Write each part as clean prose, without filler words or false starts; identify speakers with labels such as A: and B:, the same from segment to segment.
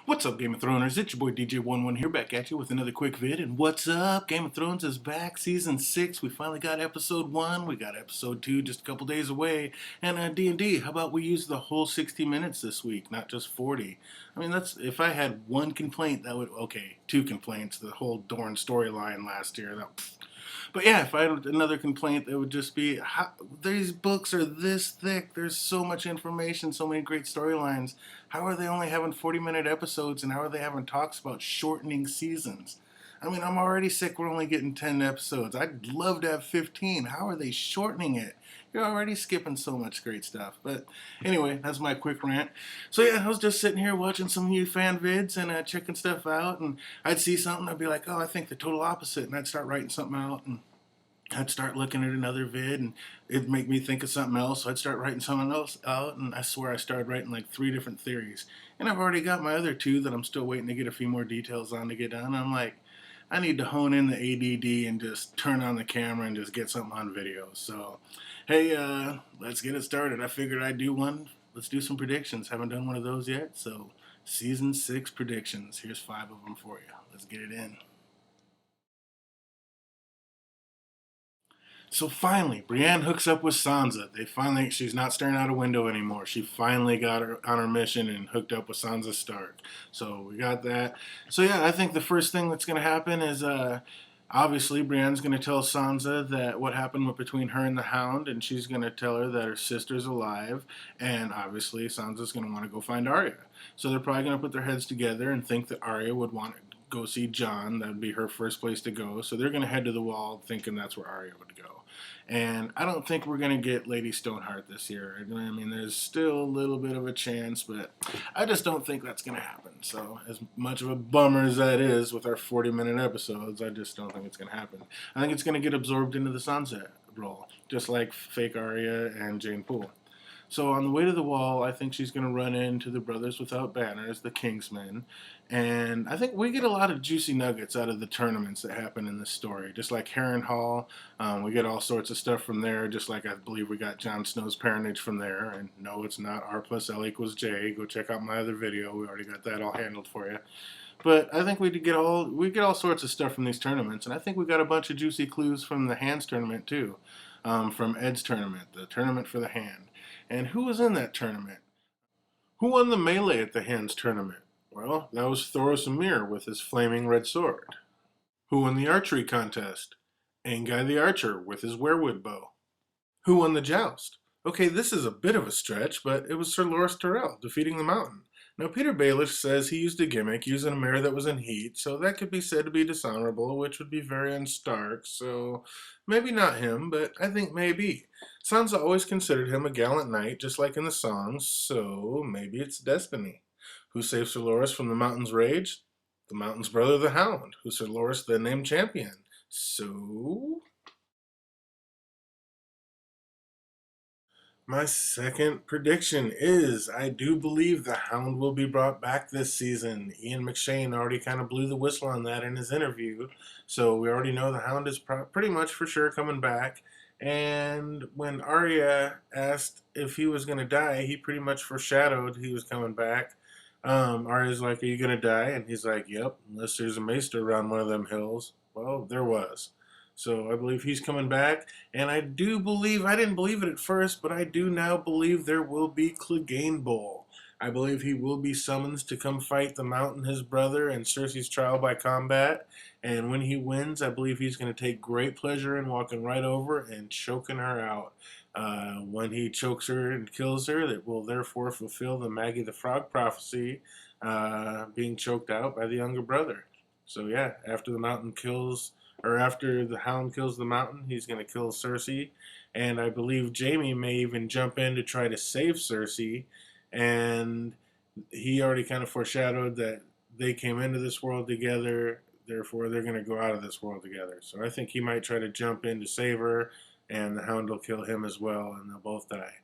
A: What's up, Game of Throners? It's your boy DJ Wun Wun here, back at you with another quick vid. And what's up? Game of Thrones is back, season 6. We finally got episode 1. We got episode 2 just a couple days away. And D&D, how about we use the whole 60 minutes this week, not just 40? I mean, that's if I had one complaint, that would okay. 2 complaints. The whole Dorne storyline last year. But yeah, if I had another complaint, it would just be these books are this thick. There's so much information, so many great storylines. How are they only having 40-minute episodes, and how are they having talks about shortening seasons? I mean, I'm already sick we're only getting 10 episodes. I'd love to have 15. How are they shortening it? You're already skipping so much great stuff. But anyway, that's my quick rant. So yeah, I was just sitting here watching some new fan vids and checking stuff out, and I'd see something, I'd be like, oh, I think the total opposite, and I'd start writing something out, and I'd start looking at another vid, and it'd make me think of something else. So I'd start writing something else out, and I swear I started writing like 3 different theories. And I've already got my other 2 that I'm still waiting to get a few more details on to get done. I'm like, I need to hone in the ADD and just turn on the camera and just get something on video. So, hey, let's get it started. I figured I'd do one. Let's do some predictions. Haven't done one of those yet. So, season 6 predictions. Here's 5 of them for you. Let's get it in. So finally, Brienne hooks up with Sansa. She's not staring out a window anymore. She finally got her on her mission and hooked up with Sansa Stark. So we got that. So yeah, I think the first thing that's going to happen is obviously Brienne's going to tell Sansa that what happened between her and the Hound, and she's going to tell her that her sister's alive, and obviously Sansa's going to want to go find Arya. So they're probably going to put their heads together and think that Arya would want to go see Jon. That would be her first place to go. So they're going to head to the Wall thinking that's where Arya would go. And I don't think we're going to get Lady Stoneheart this year. I mean, there's still a little bit of a chance, but I just don't think that's going to happen. So as much of a bummer as that is with our 40-minute episodes, I just don't think it's going to happen. I think it's going to get absorbed into the Sansa role, just like fake Arya and Jane Poole. So on the way to the Wall, I think she's going to run into the Brothers Without Banners, the Kingsmen, and I think we get a lot of juicy nuggets out of the tournaments that happen in this story. Just like Harrenhal, we get all sorts of stuff from there, just like I believe we got Jon Snow's parentage from there. And no, it's not R plus L equals J. Go check out my other video. We already got that all handled for you. But I think we get all sorts of stuff from these tournaments, and I think we got a bunch of juicy clues from the Hands tournament too, from Ed's tournament, the tournament for the Hand. And who was in that tournament? Who won the melee at the Hands tournament? Well, that was Thoros Emir with his flaming red sword. Who won the archery contest? Anguy the Archer with his weirwood bow. Who won the joust? Okay, this is a bit of a stretch, but it was Sir Loras Tyrell defeating the Mountain. Now, Peter Baelish says he used a gimmick using a mirror that was in heat, so that could be said to be dishonorable, which would be very unstark, so maybe not him, but I think maybe. Sansa always considered him a gallant knight, just like in the songs, so maybe it's destiny. Who saved Sir Loras from the Mountain's rage? The Mountain's brother, the Hound, who Sir Loras then named champion. So... my second prediction is I do believe the Hound will be brought back this season. Ian McShane already kind of blew the whistle on that in his interview. So we already know the Hound is pretty much for sure coming back. And when Arya asked if he was going to die, he pretty much foreshadowed he was coming back. Arya's like, are you going to die? And he's like, yep, unless there's a maester around one of them hills. Well, there was. So I believe he's coming back, and I do believe, I didn't believe it at first, but I do now believe there will be Clegane Bowl. I believe he will be summoned to come fight the Mountain, his brother, and Cersei's trial by combat. And when he wins, I believe he's going to take great pleasure in walking right over and choking her out. When he chokes her and kills her, that will therefore fulfill the Maggie the Frog prophecy, being choked out by the younger brother. So yeah, after the Mountain kills... or after the Hound kills the Mountain, he's going to kill Cersei. And I believe Jaime may even jump in to try to save Cersei. And he already kind of foreshadowed that they came into this world together, therefore they're going to go out of this world together. So I think he might try to jump in to save her, and the Hound will kill him as well, and they'll both die.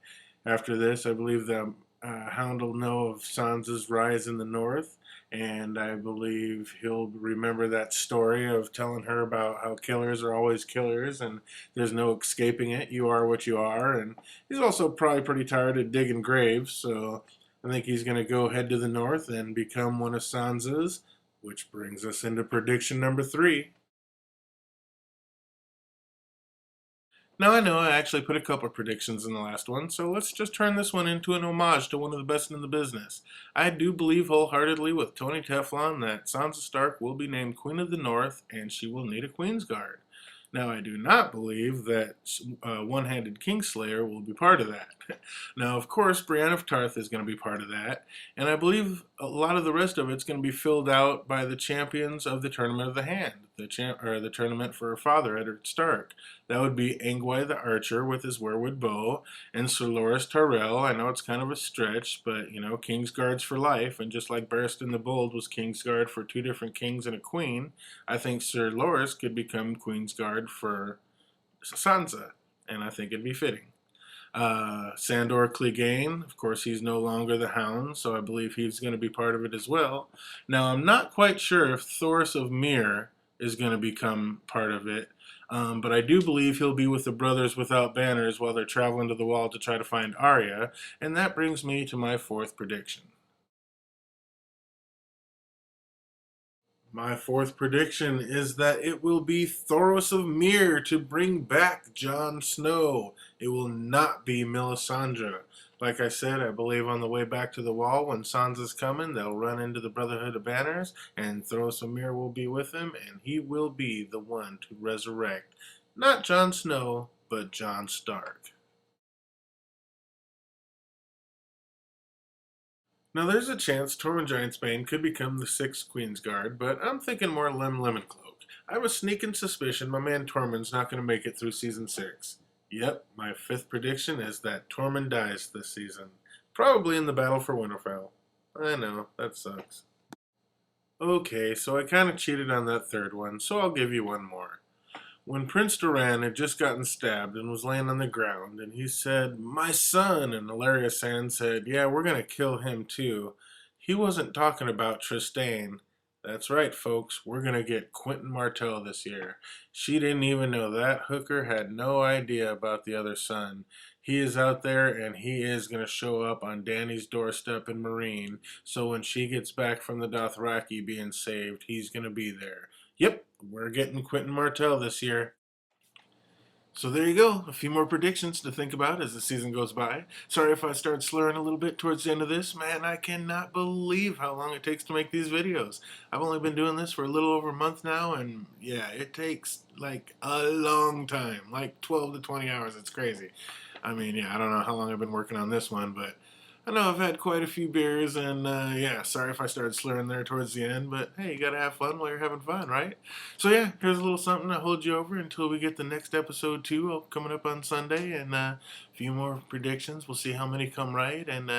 A: After this, I believe the Hound will know of Sansa's rise in the north, and I believe he'll remember that story of telling her about how killers are always killers and there's no escaping it. You are what you are. And he's also probably pretty tired of digging graves, so I think he's going to go head to the north and become one of Sansa's, which brings us into prediction number 3. Now I know I actually put a couple of predictions in the last one, so let's just turn this one into an homage to one of the best in the business. I do believe wholeheartedly with Tony Teflon that Sansa Stark will be named Queen of the North and she will need a Queen's Guard. Now I do not believe that One-Handed Kingslayer will be part of that. Now of course Brienne of Tarth is going to be part of that, and I believe a lot of the rest of it's going to be filled out by the champions of the Tournament of the Hand, the tournament for her father, Eddard Stark. That would be Angwai the Archer with his weirwood bow, and Sir Loras Tyrell. I know it's kind of a stretch, but, you know, Kingsguards for life, and just like Barristan the Bold was Kingsguard for 2 different kings and a queen, I think Sir Loras could become Queensguard for Sansa, and I think it'd be fitting. Sandor Clegane, of course, he's no longer the Hound, so I believe he's going to be part of it as well. Now, I'm not quite sure if Thoros of Myr is going to become part of it, but I do believe he'll be with the Brothers Without Banners while they're traveling to the Wall to try to find Arya, and that brings me to my 4th prediction. My 4th prediction is that it will be Thoros of Myr to bring back Jon Snow. It will not be Melisandre. Like I said, I believe on the way back to the Wall, when Sansa's coming, they'll run into the Brotherhood of Banners, and Thoros of Myr will be with him, and he will be the one to resurrect not Jon Snow, but Jon Stark. Now, there's a chance Tormund Giantsbane could become the 6th Queensguard, but I'm thinking more Lem Lemoncloak. I have a sneaking suspicion my man Tormund's not going to make it through Season 6. Yep, my 5th prediction is that Tormund dies this season. Probably in the Battle for Winterfell. I know, that sucks. Okay, so I kind of cheated on that 3rd one, so I'll give you one more. When Prince Doran had just gotten stabbed and was laying on the ground, and he said, "My son," and Ilaria Sand said, "Yeah, we're going to kill him too," he wasn't talking about Trystane. That's right, folks, we're going to get Quentin Martell this year. She didn't even know that hooker had no idea about the other son. He is out there, and he is going to show up on Dany's doorstep in Meereen, so when she gets back from the Dothraki being saved, he's going to be there. Yep, we're getting Quentin Martell this year. So there you go. A few more predictions to think about as the season goes by. Sorry if I started slurring a little bit towards the end of this. Man, I cannot believe how long it takes to make these videos. I've only been doing this for a little over a month now, and yeah, it takes like a long time, like 12 to 20 hours. It's crazy. I mean, yeah, I don't know how long I've been working on this one, but I know I've had quite a few beers, and yeah, sorry if I started slurring there towards the end, but hey, you gotta have fun while you're having fun, right? So yeah, here's a little something to hold you over until we get the next episode 2 coming up on Sunday, and a few more predictions. We'll see how many come right, and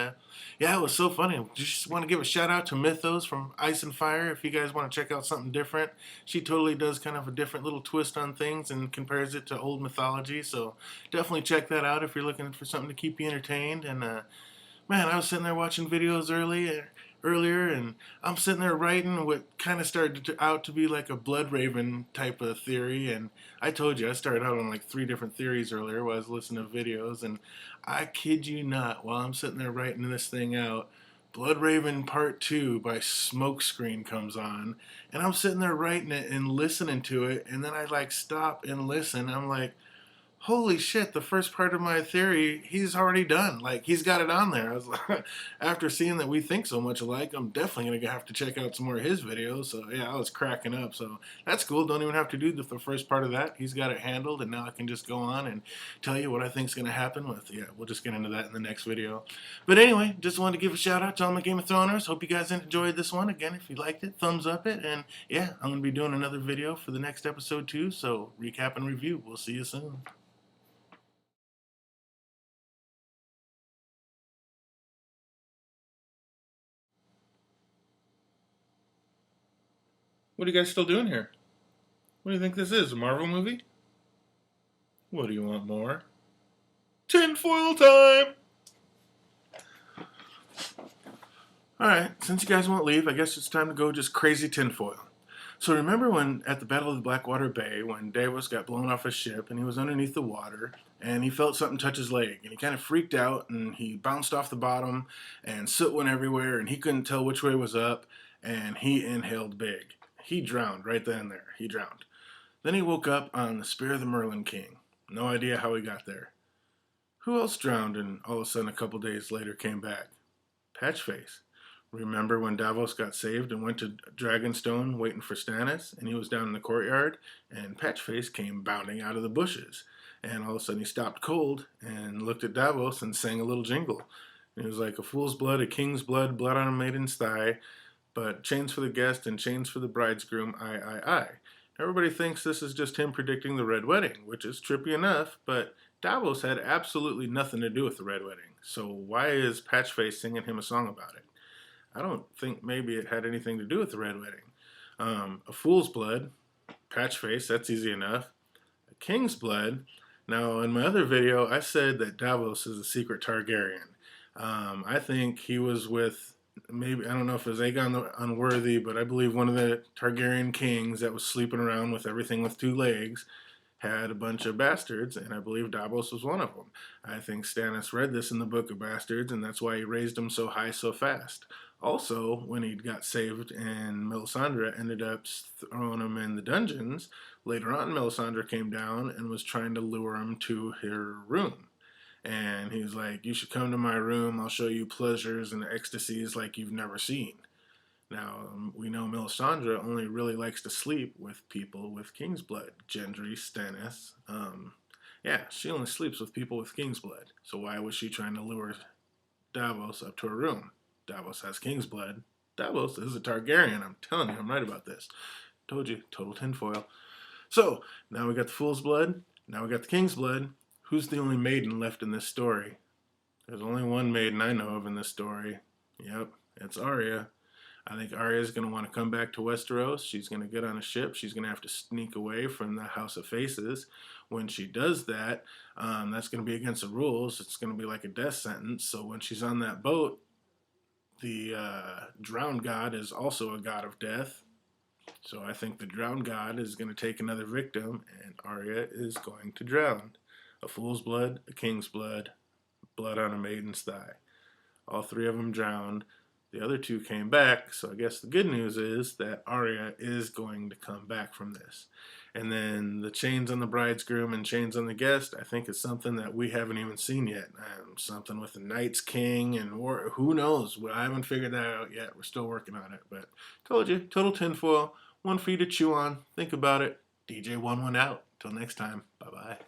A: yeah, it was so funny. Just want to give a shout out to Mythos from Ice and Fire. If you guys want to check out something different, she totally does kind of a different little twist on things and compares it to old mythology. So definitely check that out if you're looking for something to keep you entertained. And man, I was sitting there watching videos earlier, and I'm sitting there writing what kind of started out to be like a Blood Raven type of theory. And I told you, I started out on like 3 different theories earlier while I was listening to videos. And I kid you not, while I'm sitting there writing this thing out, Blood Raven Part 2 by Smokescreen comes on. And I'm sitting there writing it and listening to it. And then I like stop and listen. I'm like, holy shit, the first part of my theory, he's already done. Like, he's got it on there. I was like, after seeing that we think so much alike, I'm definitely going to have to check out some more of his videos. So, yeah, I was cracking up. So, that's cool. Don't even have to do the first part of that. He's got it handled, and now I can just go on and tell you what I think is going to happen with, yeah, we'll just get into that in the next video. But anyway, just wanted to give a shout out to all my Game of Throners. Hope you guys enjoyed this one. Again, if you liked it, thumbs up it. And, yeah, I'm going to be doing another video for the next episode, too. So, recap and review. We'll see you soon. What are you guys still doing here? What do you think this is, a Marvel movie? What do you want more? Tinfoil time! Alright, since you guys won't leave, I guess it's time to go just crazy tinfoil. So remember when, at the Battle of the Blackwater Bay, when Davos got blown off his ship and he was underneath the water, and he felt something touch his leg, and he kind of freaked out, and he bounced off the bottom, and soot went everywhere, and he couldn't tell which way was up, and he inhaled big. He drowned right then and there. He drowned. Then he woke up on the spear of the Merlin King. No idea how he got there. Who else drowned and all of a sudden a couple days later came back? Patchface. Remember when Davos got saved and went to Dragonstone waiting for Stannis, and he was down in the courtyard, and Patchface came bounding out of the bushes, and all of a sudden he stopped cold and looked at Davos and sang a little jingle. And he was like, a fool's blood, a king's blood, blood on a maiden's thigh, but chains for the guest and chains for the bridegroom, I. Everybody thinks this is just him predicting the Red Wedding, which is trippy enough, but Davos had absolutely nothing to do with the Red Wedding. So why is Patchface singing him a song about it? I don't think maybe it had anything to do with the Red Wedding. A fool's blood, Patchface, that's easy enough. A king's blood. Now, in my other video, I said that Davos is a secret Targaryen. I think he was with, maybe, I don't know if it was Aegon the Unworthy, but I believe one of the Targaryen kings that was sleeping around with everything with two legs had a bunch of bastards, and I believe Davos was one of them. I think Stannis read this in the Book of Bastards, and that's why he raised him so high so fast. Also, when he got saved and Melisandre ended up throwing him in the dungeons, later on Melisandre came down and was trying to lure him to her room. And he was like, you should come to my room, I'll show you pleasures and ecstasies like you've never seen. Now, we know Melisandre only really likes to sleep with people with king's blood. Gendry, Stannis. Yeah, she only sleeps with people with king's blood. So why was she trying to lure Davos up to her room? Davos has king's blood. Davos is a Targaryen. I'm telling you, I'm right about this. Told you, total tinfoil. So, now we got the fool's blood. Now we got the king's blood. Who's the only maiden left in this story? There's only one maiden I know of in this story. Yep, it's Arya. I think Arya's going to want to come back to Westeros. She's going to get on a ship. She's going to have to sneak away from the House of Faces. When she does that, that's going to be against the rules. It's going to be like a death sentence. So when she's on that boat, the drowned god is also a god of death. So I think the drowned god is going to take another victim, and Arya is going to drown. A fool's blood, a king's blood, blood on a maiden's thigh. All three of them drowned. The other two came back, so I guess the good news is that Arya is going to come back from this. And then the chains on the bridegroom and chains on the guest, I think is something that we haven't even seen yet. Something with the Night's King and war, who knows? I haven't figured that out yet. We're still working on it, but told you, total tinfoil, one for you to chew on. Think about it. DJ Wun Wun out. Till next time, bye-bye.